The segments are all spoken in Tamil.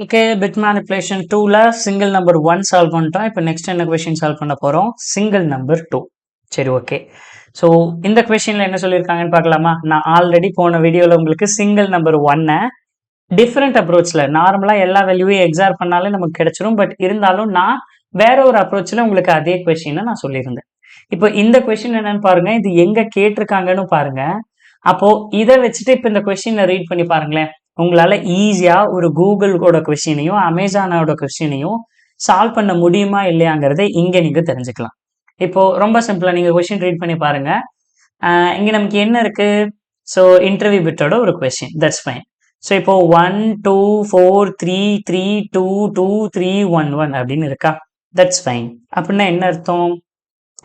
ஓகே, பிட் மேனிபுலேஷன் 2ல சிங்கிள் நம்பர் 1 சால்வ் பண்ணிட்டோம். இப்போ நெக்ஸ்ட் என்ன கொஸ்டின் சால்வ் பண்ண போகிறோம்? Single number 2. சரி, ஓகே. ஸோ இந்த கொஸ்டினில் என்ன சொல்லியிருக்காங்கன்னு பார்க்கலாமா? நான் ஆல்ரெடி போன வீடியோவில் உங்களுக்கு சிங்கிள் நம்பர் 1 டிஃப்ரெண்ட் அப்ரோச்சில் நார்மலாக எல்லா வேல்யூவையும் எக்ஸார் பண்ணாலே நமக்கு கிடைச்சிரும். பட் இருந்தாலும் நான் வேற ஒரு அப்ரோச்சில் உங்களுக்கு அதே கொஸ்டினை நான் சொல்லியிருந்தேன். இப்போ இந்த கொஸ்டின் என்னன்னு பாருங்க, இது எங்க கேட்டிருக்காங்கன்னு பாருங்க. அப்போ இதை வச்சுட்டு இப்போ இந்த கொஸ்டினை ரீட் பண்ணி பாருங்களேன். உங்களால ஈஸியா ஒரு கூகுளோட கொஸ்டினையும் அமேசானோட கொஸ்டினையும் சால்வ் பண்ண முடியுமா இல்லையாங்கிறத இங்க நீங்க தெரிஞ்சுக்கலாம். இப்போ ரொம்ப சிம்பிளா நீங்க கொஸ்டின் ரீட் பண்ணி பாருங்க. இங்க நமக்கு என்ன இருக்கு? ஸோ இன்டர்வியூ பிட்டோட ஒரு கொஸ்டின், தட்ஸ் ஃபைன். ஸோ இப்போ 1 2 4 3 3 2 2 3 1 1 அப்படின்னு இருக்கா? That's fine. அப்படின்னா என்ன அர்த்தம்?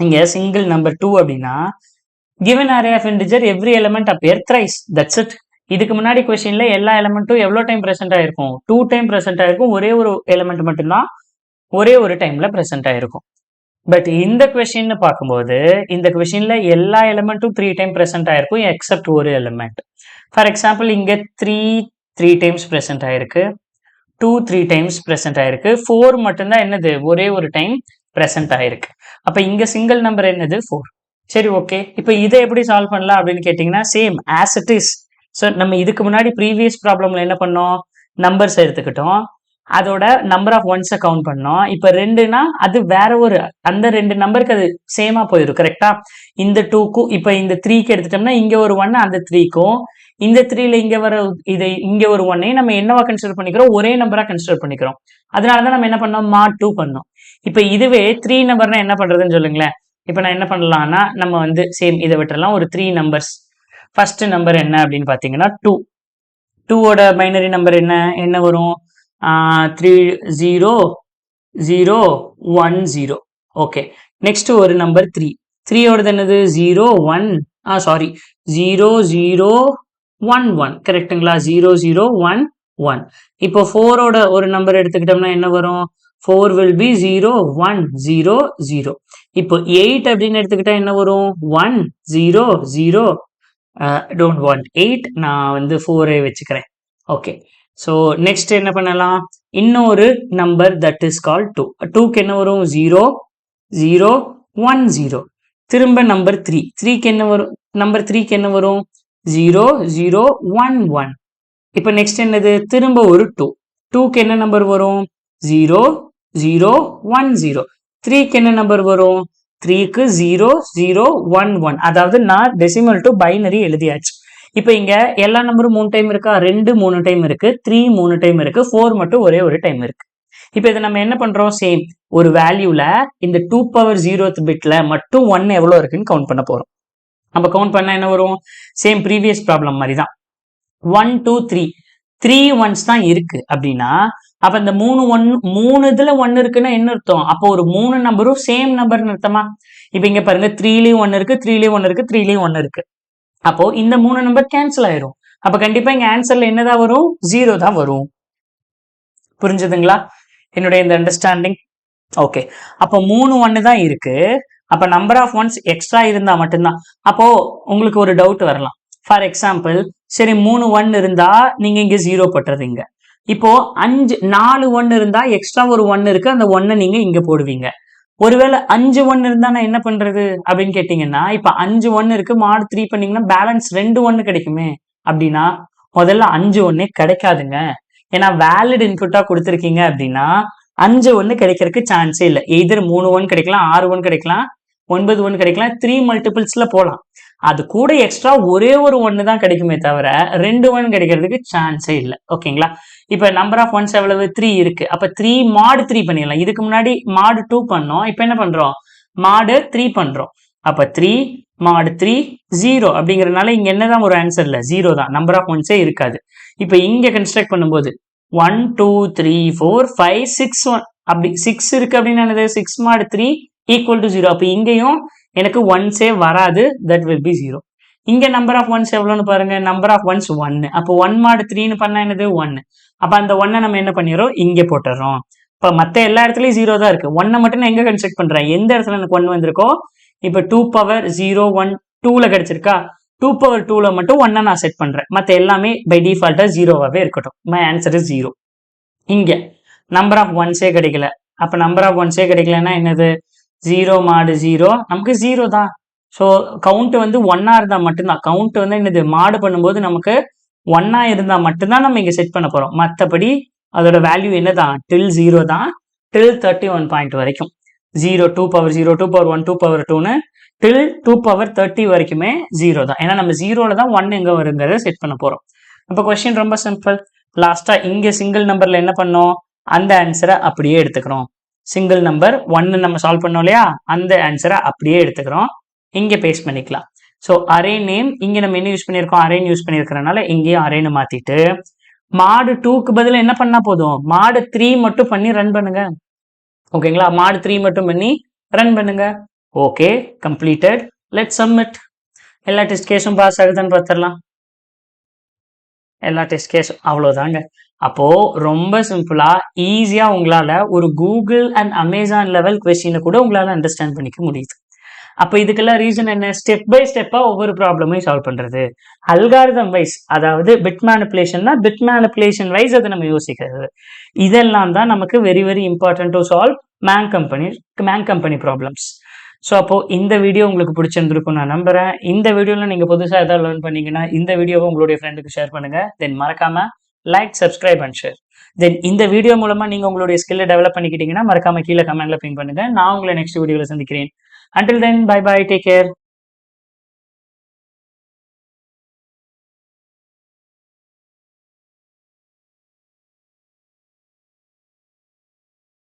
இங்க சிங்கிள் நம்பர் 2 அப்படின்னா given array of integer every element appear thrice, that's it. இதுக்கு முன்னாடி கொஸ்டின்ல எல்லா எலிமெண்ட்டும் எவ்வளோ டைம் பிரசன்ட் ஆயிருக்கும்? 2 டைம் பிரசன்ட் ஆயிருக்கும். ஒரே ஒரு எலிமெண்ட் மட்டும்தான் ஒரே ஒரு டைம்ல பிரசன்ட் ஆயிருக்கும். பட் இந்த கொஸ்டின் பார்க்கும்போது இந்த கொஸ்டின்ல எல்லா எலிமெண்ட்டும் 3 டைம் பிரசன்ட் ஆயிருக்கும் எக்ஸப்ட் ஒரு எலிமெண்ட். ஃபார் எக்ஸாம்பிள் இங்க 3 டைம்ஸ் பிரசன்ட் ஆயிருக்கு, 2 3 டைம்ஸ் பிரசன்ட் ஆயிருக்கு, 4 மட்டும்தான் என்னது ஒரே ஒரு டைம் பிரசன்ட் ஆயிருக்கு. அப்ப இங்க சிங்கிள் நம்பர் என்னது? 4. சரி, ஓகே. இப்போ இதை எப்படி சால்வ் பண்ணலாம் அப்படின்னு கேட்டிங்கன்னா same as it is. So நம்ம இதுக்கு முன்னாடி ப்ரீவியஸ் ப்ராப்ளம்ல என்ன பண்ணோம்? நம்பர்ஸ் எடுத்துக்கிட்டோம், அதோட நம்பர் ஆஃப் ஒன்ஸை கவுண்ட் பண்ணோம். இப்போ 2னா அது வேற ஒரு அந்த 2 நம்பருக்கு அது சேமா போயிடும், கரெக்டா? இந்த 2க்கும் இப்போ இந்த 3க்கு எடுத்துட்டோம்னா இங்க ஒரு 1, அந்த 3க்கும் இந்த 3ல இங்க வர இதை இங்க ஒரு 1ஐயும் நம்ம என்னவா கன்சிடர் பண்ணிக்கிறோம்? ஒரே நம்பரா கன்சிடர் பண்ணிக்கிறோம். அதனாலதான் நம்ம என்ன பண்ணோம்? mod 2 பண்ணோம். இப்போ இதுவே 3 நம்பர்னா என்ன பண்றதுன்னு சொல்லுங்களேன். இப்போ நான் என்ன பண்ணலாம்னா நம்ம வந்து சேம் இதை விட்டுறலாம். ஒரு 3 நம்பர்ஸ். ஃபர்ஸ்ட் நம்பர் என்ன அப்படின்னு பார்த்தீங்கன்னா 2. 2ஓட பைனரி நம்பர் என்ன வரும்? 3 0 0 1 0. ஓகே. நெக்ஸ்ட் ஒரு நம்பர் 3. 3ஓடது என்னது? 0 1 சாரி 0 0 1 1, கரெக்டுங்களா? 0 0 1 1. இப்போ 4ஓட ஒரு நம்பர் எடுத்துக்கிட்டோம்னா என்ன வரும்? 4 will be 0 1 0 0. இப்போ 8 அப்படின்னு எடுத்துக்கிட்டா என்ன வரும்? 1 0 0. டோன்ட் வாண்ட் 8, நான் வந்து 4ஐ வச்சுக்கிறேன். ஓகே. ஸோ நெக்ஸ்ட் என்ன பண்ணலாம்? இன்னொரு நம்பர் தட் இஸ் கால் 2. 2க்கு என்ன வரும்? 0 0 1 0. திரும்ப நம்பர் 3. 3க்கு என்ன வரும்? நம்பர் 3க்கு என்ன வரும்? 0 0 1 1. இப்போ நெக்ஸ்ட் என்னது? திரும்ப ஒரு 2. 2க்கு என்ன நம்பர் வரும்? 0 0 1 0. 3க்கு என்ன நம்பர் வரும்? 3க்கு 0 0 1 1. அதாவது நான் டெசிமல் டு பைனரி எழுதியாச்சு. இப்போ இங்க எல்லா நம்பரும் 3 டைம் இருக்கா? 2 3 டைம் இருக்கு, 3 3 டைம் இருக்கு, 4 மட்டும் ஒரே ஒரு டைம் இருக்கு. இப்போ இதை நம்ம என்ன பண்றோம்? சேம் ஒரு வேல்யூல இந்த 2⁻0th பிட்ல மட்டும் 1 எவ்வளவு இருக்குன்னு கவுண்ட் பண்ண போறோம். நம்ம கவுண்ட் பண்ணா என்ன வரும்? சேம் ப்ரீவியஸ் ப்ராப்ளம் மாதிரி தான். 1 2 3 ஒன்ஸ் தான் இருக்கு அப்படின்னா அப்ப இந்த 3 இதுல 1 இருக்குன்னா என்ன அர்த்தம்? அப்போ ஒரு 3 நம்பரும் சேம் நம்பர்னு அர்த்தமா? இப்ப இங்க பாருங்க 3லயும் 1 இருக்கு, 3லயும் 1 இருக்கு, 3லயும் 1 இருக்கு. அப்போ இந்த 3 நம்பர் கேன்சல் ஆயிரும். அப்ப கண்டிப்பா இங்க ஆன்சர்ல என்னதான் வரும்? 0 தான் வரும். புரிஞ்சுதுங்களா என்னுடைய இந்த அண்டர்ஸ்டாண்டிங்? ஓகே. அப்போ 3 1 தான் இருக்கு. அப்ப நம்பர் ஆஃப் ஒன்ஸ் எக்ஸ்ட்ரா இருந்தா மட்டும்தான். அப்போ உங்களுக்கு ஒரு டவுட் வரலாம். ஃபார் எக்ஸாம்பிள், சரி 3 1 இருந்தா நீங்க இங்க 0 போட்டுறீங்க. இப்போ 4 1 இருந்தா எக்ஸ்ட்ரா ஒரு 1 இருக்கு, அந்த 1 நீங்க இங்க போடுவீங்க. ஒருவேளை 5 1 இருந்தா நான் என்ன பண்றது அப்படின்னு கேட்டீங்கன்னா, இப்ப 5 1 இருக்கு, mod 3 பண்ணீங்கன்னா பேலன்ஸ் 2 1 கிடைக்குமே. அப்படின்னா முதல்ல 5 1 கிடைக்காதுங்க. ஏன்னா வேலிட் இன்புட்டா கொடுத்துருக்கீங்க அப்படின்னா 5 1 கிடைக்கிறதுக்கு சான்ஸே இல்லை. எதிர் 3 1 கிடைக்கலாம், 6 1 கிடைக்கலாம், 9 1 கிடைக்கலாம், 3 மல்டிபிள்ஸ்ல போலாம். அது கூட எக்ஸ்ட்ரா ஒரே ஒரு 1 தான் கிடைக்குமே தவிர 2 1 கிடைக்கிறதுக்கு சான்ஸே இல்லை. ஓகேங்களா? இப்ப நம்பர் ஆஃப் ஒன்ஸ் எவ்வளவு? 3 இருக்கு. அப்ப 3 mod 3 பண்ணிடலாம். இதுக்கு முன்னாடி mod 2 பண்ணோம். இப்ப என்ன பண்றோம்? mod 3 பண்றோம். அப்ப 3 mod 3 0 அப்படிங்கறதுனால இங்க என்னதான் ஒரு ஆன்சர் இல்ல, 0 தான். நம்பர் ஆஃப் ஒன்ஸே இருக்காது. இப்ப இங்க கன்ஸ்ட்ரக்ட் பண்ணும்போது 1 2 3 4 5 6 1 அப்படி 6 இருக்கு அப்படின்னு என்னது? 6 mod 3 ஈக்குவல் டு 0. அப்ப இங்கேயும் எனக்கு ஒன்ஸே வராது, தட் வில் பி 0. இங்க நம்பர் ஆஃப் ஒன்ஸ் எவ்வளவுன்னு பாருங்க. Number of ones 1. அப்போ 1 mod 3ன்னு பண்ணா என்னது? 1. அப்ப அந்த 1 நம்ம என்ன பண்ணிடுறோம்? இங்க போட்டுறோம். இப்ப மத்த எல்லா இடத்துலயும் 0 தான் இருக்கு. 1 மட்டும் நான் எங்க கன்ஸ்ட்ரக்ட் பண்றேன்? எந்த இடத்துல எனக்கு 1 வந்திருக்கோ, இப்ப 2⁻0 1 2ல கிடைச்சிருக்கா? 2⁻2ல மட்டும் 1 நான் செட் பண்றேன். மத்த எல்லாமே பை டிஃபால்ட்டா 0வாவே இருக்கட்டும். My answer is 0. இங்க நம்பர் ஆஃப் ஒன்ஸே கிடைக்கல. அப்ப நம்பர் ஆஃப் ஒன்ஸே கிடைக்கலன்னா என்னது? 0 மாடு 0, நமக்கு 0 தான். ஸோ கவுண்ட் வந்து 1 இருந்தா மட்டும்தான். கவுண்ட் வந்து என்னது? மாடு பண்ணும்போது நமக்கு 1 இருந்தா மட்டும்தான் நம்ம இங்க செட் பண்ண போறோம். மற்றபடி அதோட வேல்யூ என்னதான்? டில் 0 தான், டில் 31 பாயிண்ட் வரைக்கும். 0, 2 பவர் 0, 2 பவர் 1, 2 பவர் 2ன்னு டில் 2 பவர் 30 வரைக்குமே 0 தான். ஏன்னா நம்ம 0ல தான் 1 எங்க வருங்கிறத செட் பண்ண போறோம். அப்போ கொஸ்டின் ரொம்ப சிம்பிள். லாஸ்டா இங்க சிங்கிள் நம்பர்ல என்ன பண்ணோம்? அந்த ஆன்சரை அப்படியே எடுத்துக்கிறோம். சிங்கிள் நம்பர் 1 நம்ம சால்வ் பண்ணோம் இல்லையா? அந்த ஆன்சரை அப்படியே எடுத்துக்கிறோம். இங்க பேஸ்ட் பண்ணிக்கலாம். ஸோ அரே நேம் இங்க நம்ம என்ன யூஸ் பண்ணியிருக்கோம்? அரேன்னு யூஸ் பண்ணியிருக்கிறனால இங்கேயும் அரேன்னு மாத்திட்டு மாடு 2க்கு பதில் என்ன பண்ணா போதும்? மாடு 3 மட்டும் பண்ணி ரன் பண்ணுங்க. ஓகேங்களா? மாடு 3 மட்டும் பண்ணி ரன் பண்ணுங்க. Okay, completed. Let submit. எல்லா டெஸ்ட் கேஸும் பாஸ் ஆகுதுன்னு பார்த்துடலாம். எல்லா டெஸ்ட் கேஸும் அவ்வளோதாங்க. அப்போ ரொம்ப சிம்பிளா ஈஸியா உங்களால ஒரு கூகுள் அண்ட் அமேசான் லெவல் கொஸ்டினை கூட உங்களால அண்டர்ஸ்டாண்ட் பண்ணிக்க முடியுது. அப்ப இதுக்கெல்லாம் ரீசன் என்ன? ஸ்டெப் பை ஸ்டெப்பா ஒவ்வொரு ப்ராப்ளமையும் சால்வ் பண்றது. அல்காரிதம் வைஸ், அதாவது பிட் மேனிபுலேஷன்னா பிட் மேனிபுலேஷன் வைஸ் அதை நம்ம யோசிக்கிறது. இதெல்லாம் தான் நமக்கு very very important to solve many company problems. So அப்போ இந்த வீடியோ உங்களுக்கு பிடிச்சிருந்திருக்கும் நான் நம்புறேன். இந்த வீடியோல நீங்க புதுசா ஏதாவது லேர்ன் பண்ணீங்கன்னா இந்த வீடியோவை உங்களுடைய ஃப்ரெண்டுக்கு ஷேர் பண்ணுங்க. தென் மறக்காம லைக், சப்ஸ்கிரைப் அண்ட் ஷேர். தென் இந்த வீடியோ மூலமா நீங்க உங்களுடைய ஸ்கில்லை டெவலப் பண்ணிக்கிட்டீங்கன்னா மறக்காம கீழே கமெண்ட்ல பின் பண்ணுங்க. நான் உங்களை நெக்ஸ்ட் வீடியோல சந்திக்கிறேன். Until then, bye bye, take care.